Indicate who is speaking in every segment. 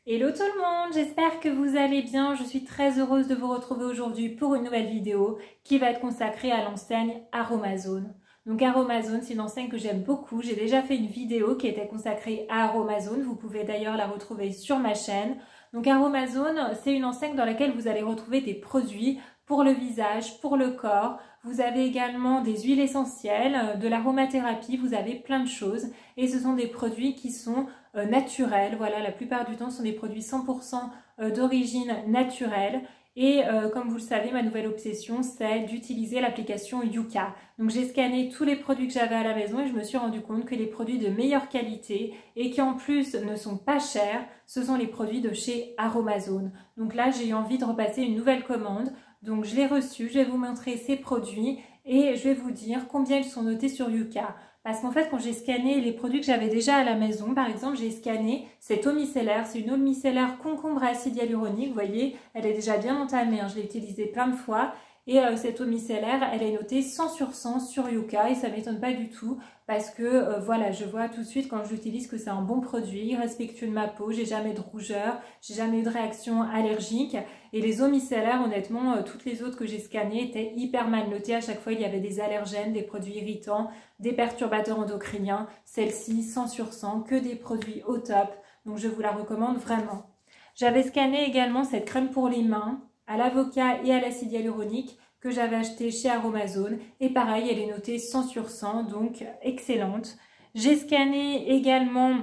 Speaker 1: Hello tout le monde, j'espère que vous allez bien. Je suis très heureuse de vous retrouver aujourd'hui pour une nouvelle vidéo qui va être consacrée à l'enseigne Aromazone. Donc Aromazone, c'est une enseigne que j'aime beaucoup. J'ai déjà fait une vidéo qui était consacrée à Aromazone. Vous pouvez d'ailleurs la retrouver sur ma chaîne. Donc Aromazone, c'est une enseigne dans laquelle vous allez retrouver des produits pour le visage, pour le corps. Vous avez également des huiles essentielles, de l'aromathérapie, vous avez plein de choses. Et ce sont des produits qui sont naturels. Voilà, la plupart du temps, ce sont des produits 100% d'origine naturelle. Et comme vous le savez, ma nouvelle obsession, c'est d'utiliser l'application Yuka. Donc j'ai scanné tous les produits que j'avais à la maison et je me suis rendu compte que les produits de meilleure qualité et qui en plus ne sont pas chers, ce sont les produits de chez Aromazone. Donc là, j'ai eu envie de repasser une nouvelle commande. Donc je l'ai reçu, je vais vous montrer ces produits et je vais vous dire combien ils sont notés sur Yuka. Parce qu'en fait, quand j'ai scanné les produits que j'avais déjà à la maison, par exemple, j'ai scanné cette eau micellaire. C'est une eau micellaire concombre à acide hyaluronique. Vous voyez, elle est déjà bien entamée. Je l'ai utilisée plein de fois. Et cette eau micellaire, elle est notée 100 sur 100 sur Yuka. Et ça ne m'étonne pas du tout parce que voilà, je vois tout de suite quand je l'utilise que c'est un bon produit, respectueux de ma peau. J'ai jamais de rougeur, j'ai jamais eu de réaction allergique. Et les eaux micellaires, honnêtement, toutes les autres que j'ai scannées étaient hyper mal notées. À chaque fois, il y avait des allergènes, des produits irritants, des perturbateurs endocriniens. Celle-ci, 100 sur 100, que des produits au top. Donc, je vous la recommande vraiment. J'avais scanné également cette crème pour les mains à l'avocat et à l'acide hyaluronique que j'avais acheté chez Aromazone. Et pareil, elle est notée 100 sur 100, donc excellente. J'ai scanné également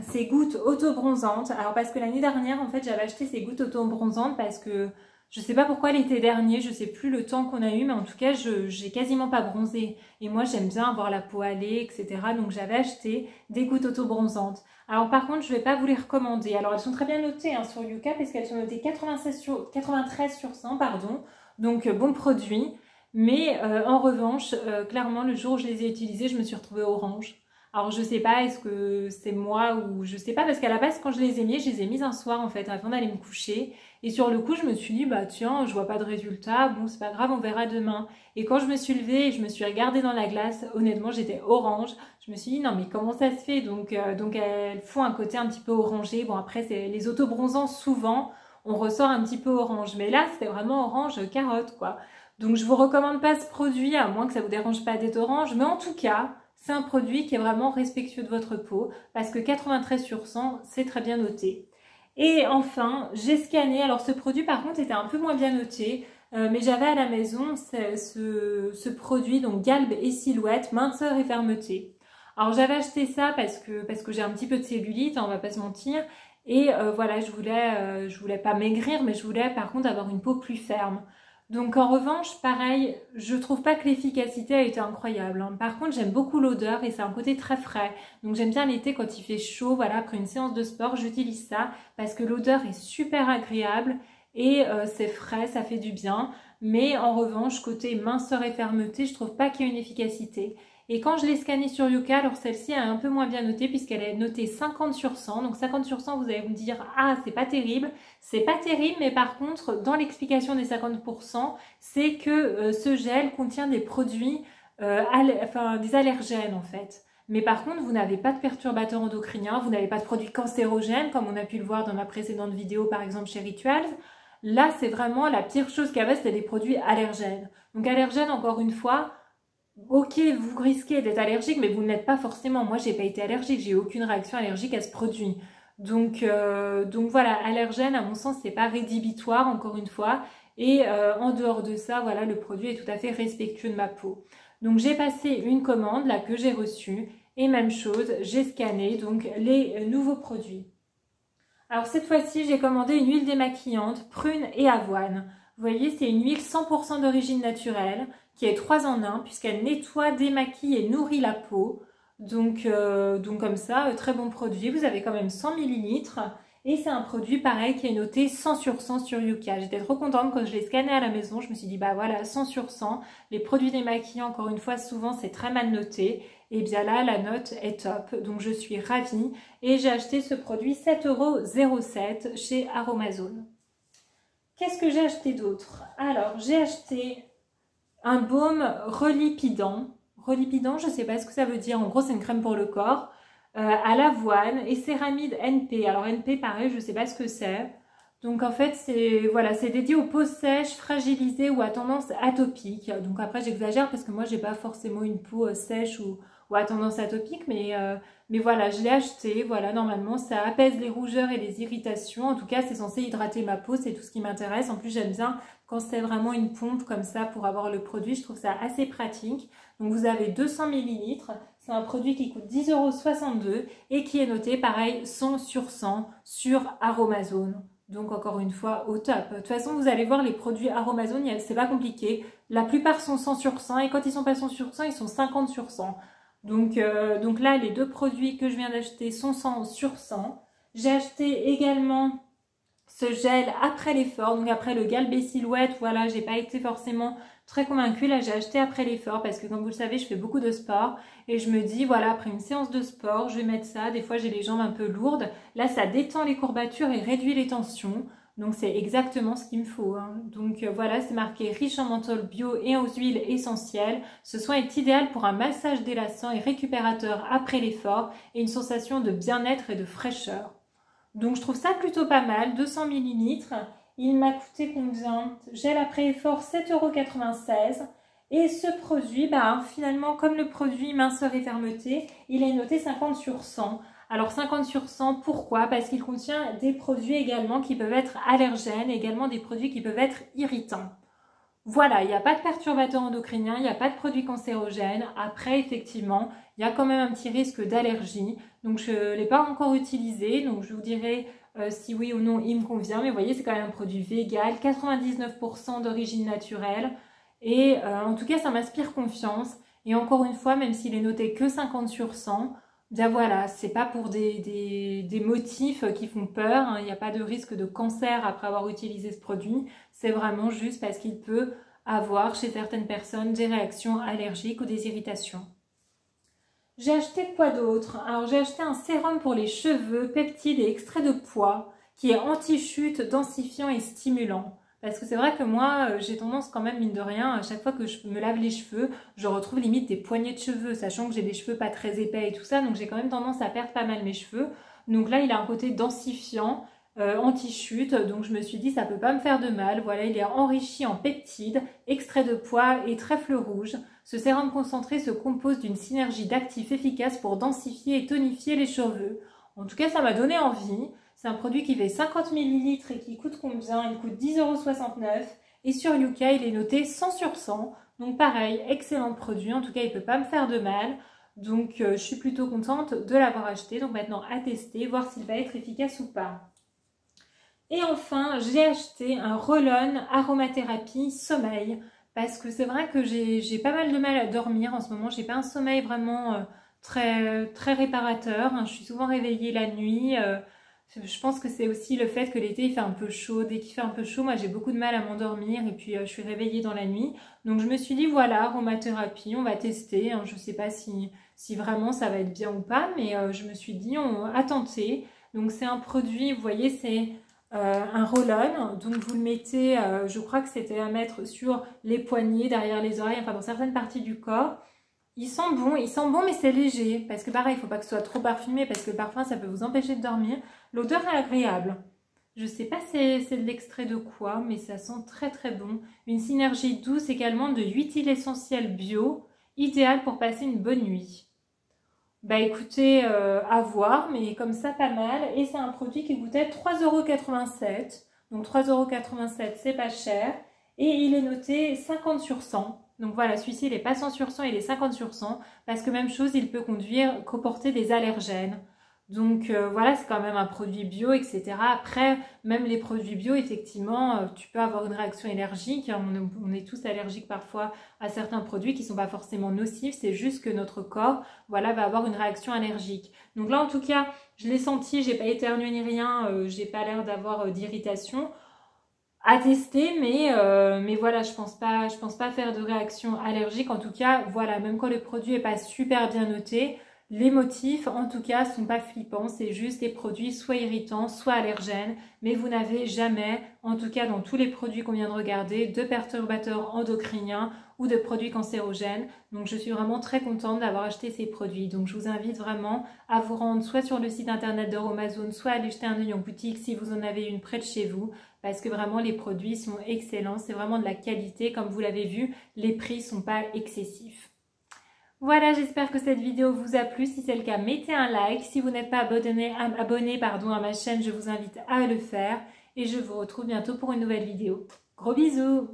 Speaker 1: ces gouttes auto-bronzantes. Alors parce que l'année dernière, en fait, j'avais acheté ces gouttes auto-bronzantes parce que je sais pas pourquoi l'été dernier, je sais plus le temps qu'on a eu, mais en tout cas, j'ai quasiment pas bronzé. Et moi, j'aime bien avoir la peau hâlée, etc. Donc j'avais acheté des gouttes auto-bronzantes. Alors par contre, je vais pas vous les recommander. Alors elles sont très bien notées sur Yuka parce qu'elles sont notées 93 sur 100, pardon. Donc bon produit. Mais en revanche, clairement, le jour où je les ai utilisées, je me suis retrouvée orange. Alors je sais pas, est-ce que c'est moi ou je sais pas, parce qu'à la base quand je les ai mis, je les ai mises un soir en fait avant d'aller me coucher. Et sur le coup je me suis dit bah tiens, je vois pas de résultat, bon c'est pas grave, on verra demain. Et quand je me suis levée et je me suis regardée dans la glace, honnêtement j'étais orange. Je me suis dit non mais comment ça se fait, donc elles font un côté un petit peu orangé. Bon après c'est les auto-bronzants, souvent on ressort un petit peu orange, mais là c'était vraiment orange carotte quoi. Donc je vous recommande pas ce produit à moins que ça vous dérange pas d'être orange, mais en tout cas c'est un produit qui est vraiment respectueux de votre peau parce que 93 sur 100, c'est très bien noté. Et enfin, j'ai scanné. Alors ce produit par contre était un peu moins bien noté, mais j'avais à la maison ce produit, donc Galbe et Silhouette, minceur et fermeté. Alors j'avais acheté ça parce que j'ai un petit peu de cellulite, on va pas se mentir. Et voilà, je voulais pas maigrir, mais je voulais par contre avoir une peau plus ferme. Donc en revanche, pareil, je trouve pas que l'efficacité a été incroyable. Par contre, j'aime beaucoup l'odeur et c'est un côté très frais. Donc j'aime bien l'été quand il fait chaud, voilà, après une séance de sport, j'utilise ça parce que l'odeur est super agréable et c'est frais, ça fait du bien. Mais en revanche, côté minceur et fermeté, je trouve pas qu'il y ait une efficacité. Et quand je l'ai scannée sur Yuka, alors celle-ci est un peu moins bien notée puisqu'elle est notée 50 sur 100. Donc 50 sur 100, vous allez me dire « Ah, c'est pas terrible ». C'est pas terrible, mais par contre, dans l'explication des 50%, c'est que ce gel contient des produits, des allergènes en fait. Mais par contre, vous n'avez pas de perturbateurs endocriniens, vous n'avez pas de produits cancérogènes, comme on a pu le voir dans ma précédente vidéo, par exemple chez Rituals. Là, c'est vraiment la pire chose qu'il y avait, c'était des produits allergènes. Donc allergènes, encore une fois, ok, vous risquez d'être allergique, mais vous ne l'êtes pas forcément. Moi, j'ai pas été allergique, j'ai eu aucune réaction allergique à ce produit. Donc voilà, allergène, à mon sens, c'est pas rédhibitoire, encore une fois. Et en dehors de ça, voilà, le produit est tout à fait respectueux de ma peau. Donc j'ai passé une commande, là, que j'ai reçue. Et même chose, j'ai scanné donc les nouveaux produits. Alors cette fois-ci, j'ai commandé une huile démaquillante, prune et avoine. Vous voyez, c'est une huile 100% d'origine naturelle qui est 3 en 1 puisqu'elle nettoie, démaquille et nourrit la peau. Donc comme ça, très bon produit. Vous avez quand même 100 ml et c'est un produit pareil qui est noté 100 sur 100 sur Yuka. J'étais trop contente quand je l'ai scanné à la maison. Je me suis dit bah voilà, 100 sur 100. Les produits démaquillants, encore une fois, souvent c'est très mal noté. Et bien là, la note est top. Donc je suis ravie. Et j'ai acheté ce produit 7,07 € chez Aromazone. Qu'est-ce que j'ai acheté d'autre? Alors, j'ai acheté un baume relipidant. Relipidant, je ne sais pas ce que ça veut dire. En gros, c'est une crème pour le corps. à l'avoine et céramide NP. Alors NP, pareil, je ne sais pas ce que c'est. Donc en fait, c'est dédié aux peaux sèches, fragilisées ou à tendance atopique. Donc après, j'exagère parce que moi, j'ai pas forcément une peau sèche ou à tendance atopique, mais voilà, je l'ai acheté. Voilà, normalement, ça apaise les rougeurs et les irritations. En tout cas, c'est censé hydrater ma peau, c'est tout ce qui m'intéresse. En plus, j'aime bien quand c'est vraiment une pompe comme ça pour avoir le produit. Je trouve ça assez pratique. Donc vous avez 200 ml. C'est un produit qui coûte 10,62 € et qui est noté, pareil, 100 sur 100 sur Aromazone. Donc encore une fois, au top. De toute façon, vous allez voir les produits Aromazone, c'est pas compliqué. La plupart sont 100 sur 100 et quand ils sont pas 100 sur 100, ils sont 50 sur 100. Donc là, les deux produits que je viens d'acheter sont 100 sur 100. J'ai acheté également ce gel après l'effort, donc après le Galbé Silhouette. Voilà, j'ai pas été forcément très convaincue. Là, j'ai acheté après l'effort parce que comme vous le savez, je fais beaucoup de sport et je me dis, voilà, après une séance de sport, je vais mettre ça. Des fois, j'ai les jambes un peu lourdes. Là, ça détend les courbatures et réduit les tensions. Donc, c'est exactement ce qu'il me faut. Hein. Donc, voilà, c'est marqué riche en menthol bio et aux huiles essentielles. Ce soin est idéal pour un massage délassant et récupérateur après l'effort et une sensation de bien-être et de fraîcheur. Donc, je trouve ça plutôt pas mal. 200 ml. Il m'a coûté combien? Gel après effort, 7,96 €. Et ce produit, finalement, comme le produit minceur et fermeté, il est noté 50 sur 100. Alors 50 sur 100, pourquoi? Parce qu'il contient des produits également qui peuvent être allergènes, également des produits qui peuvent être irritants. Voilà, il n'y a pas de perturbateur endocrinien, il n'y a pas de produits cancérogènes. Après, effectivement, il y a quand même un petit risque d'allergie. Donc, je ne l'ai pas encore utilisé. Donc, je vous dirai si oui ou non il me convient. Mais vous voyez, c'est quand même un produit vegan, 99% d'origine naturelle. Et en tout cas, ça m'inspire confiance. Et encore une fois, même s'il est noté que 50 sur 100, bien voilà, c'est pas pour des motifs qui font peur. Hein. Il n'y a pas de risque de cancer après avoir utilisé ce produit. C'est vraiment juste parce qu'il peut avoir chez certaines personnes des réactions allergiques ou des irritations. J'ai acheté quoi d'autre? Alors j'ai acheté un sérum pour les cheveux, peptides et extrait de pois qui est anti-chute, densifiant et stimulant. Parce que c'est vrai que moi, j'ai tendance quand même, mine de rien, à chaque fois que je me lave les cheveux, je retrouve limite des poignées de cheveux, sachant que j'ai des cheveux pas très épais et tout ça, donc j'ai quand même tendance à perdre pas mal mes cheveux. Donc là, il a un côté densifiant, anti-chute, donc je me suis dit ça peut pas me faire de mal. Voilà, il est enrichi en peptides, extrait de pois et trèfle rouge. Ce sérum concentré se compose d'une synergie d'actifs efficaces pour densifier et tonifier les cheveux. En tout cas, ça m'a donné envie. C'est un produit qui fait 50 ml et qui coûte combien? Il coûte 10,69 € et sur Yuka, il est noté 100 sur 100. Donc pareil, excellent produit. En tout cas, il ne peut pas me faire de mal. Donc je suis plutôt contente de l'avoir acheté. Donc maintenant, à tester, voir s'il va être efficace ou pas. Et enfin, j'ai acheté un Roll-On Aromathérapie Sommeil. Parce que c'est vrai que j'ai pas mal de mal à dormir en ce moment. J'ai pas un sommeil vraiment très réparateur. Hein. Je suis souvent réveillée la nuit. Je pense que c'est aussi le fait que l'été il fait un peu chaud. Dès qu'il fait un peu chaud, moi j'ai beaucoup de mal à m'endormir et puis je suis réveillée dans la nuit. Donc je me suis dit voilà, aromathérapie, on va tester. Hein. Je ne sais pas si vraiment ça va être bien ou pas, mais je me suis dit on a tenté. Donc c'est un produit, vous voyez, c'est un roll-on. Donc vous le mettez, je crois que c'était à mettre sur les poignets, derrière les oreilles, enfin dans certaines parties du corps. Il sent bon mais c'est léger. Parce que pareil, il ne faut pas que ce soit trop parfumé parce que le parfum, ça peut vous empêcher de dormir. L'odeur est agréable. Je ne sais pas si c'est de l'extrait de quoi, mais ça sent très très bon. Une synergie douce également de 8 huiles essentielles bio, idéale pour passer une bonne nuit. Bah écoutez, à voir, mais comme ça pas mal. Et c'est un produit qui coûtait 3,87 €. Donc 3,87 € c'est pas cher. Et il est noté 50 sur 100. Donc voilà, celui-ci il est pas 100 sur 100, il est 50 sur 100. Parce que même chose, il peut comporter des allergènes. Donc voilà, c'est quand même un produit bio, etc. Après, même les produits bio, effectivement, tu peux avoir une réaction allergique. On est tous allergiques parfois à certains produits qui ne sont pas forcément nocifs. C'est juste que notre corps, voilà, va avoir une réaction allergique. Donc là, en tout cas, je l'ai senti, j'ai pas éternué ni rien, j'ai pas l'air d'avoir d'irritation. À tester, mais voilà, je pense pas faire de réaction allergique. En tout cas, voilà, même quand le produit est pas super bien noté, Les motifs, en tout cas, sont pas flippants, c'est juste des produits soit irritants, soit allergènes, mais vous n'avez jamais, en tout cas dans tous les produits qu'on vient de regarder, de perturbateurs endocriniens ou de produits cancérogènes. Donc je suis vraiment très contente d'avoir acheté ces produits. Donc je vous invite vraiment à vous rendre soit sur le site internet d'Aromazone, soit à aller jeter un œil en boutique si vous en avez une près de chez vous, parce que vraiment les produits sont excellents, c'est vraiment de la qualité. Comme vous l'avez vu, les prix sont pas excessifs. Voilà, j'espère que cette vidéo vous a plu. Si c'est le cas, mettez un like. Si vous n'êtes pas abonné à ma chaîne, je vous invite à le faire. Et je vous retrouve bientôt pour une nouvelle vidéo. Gros bisous!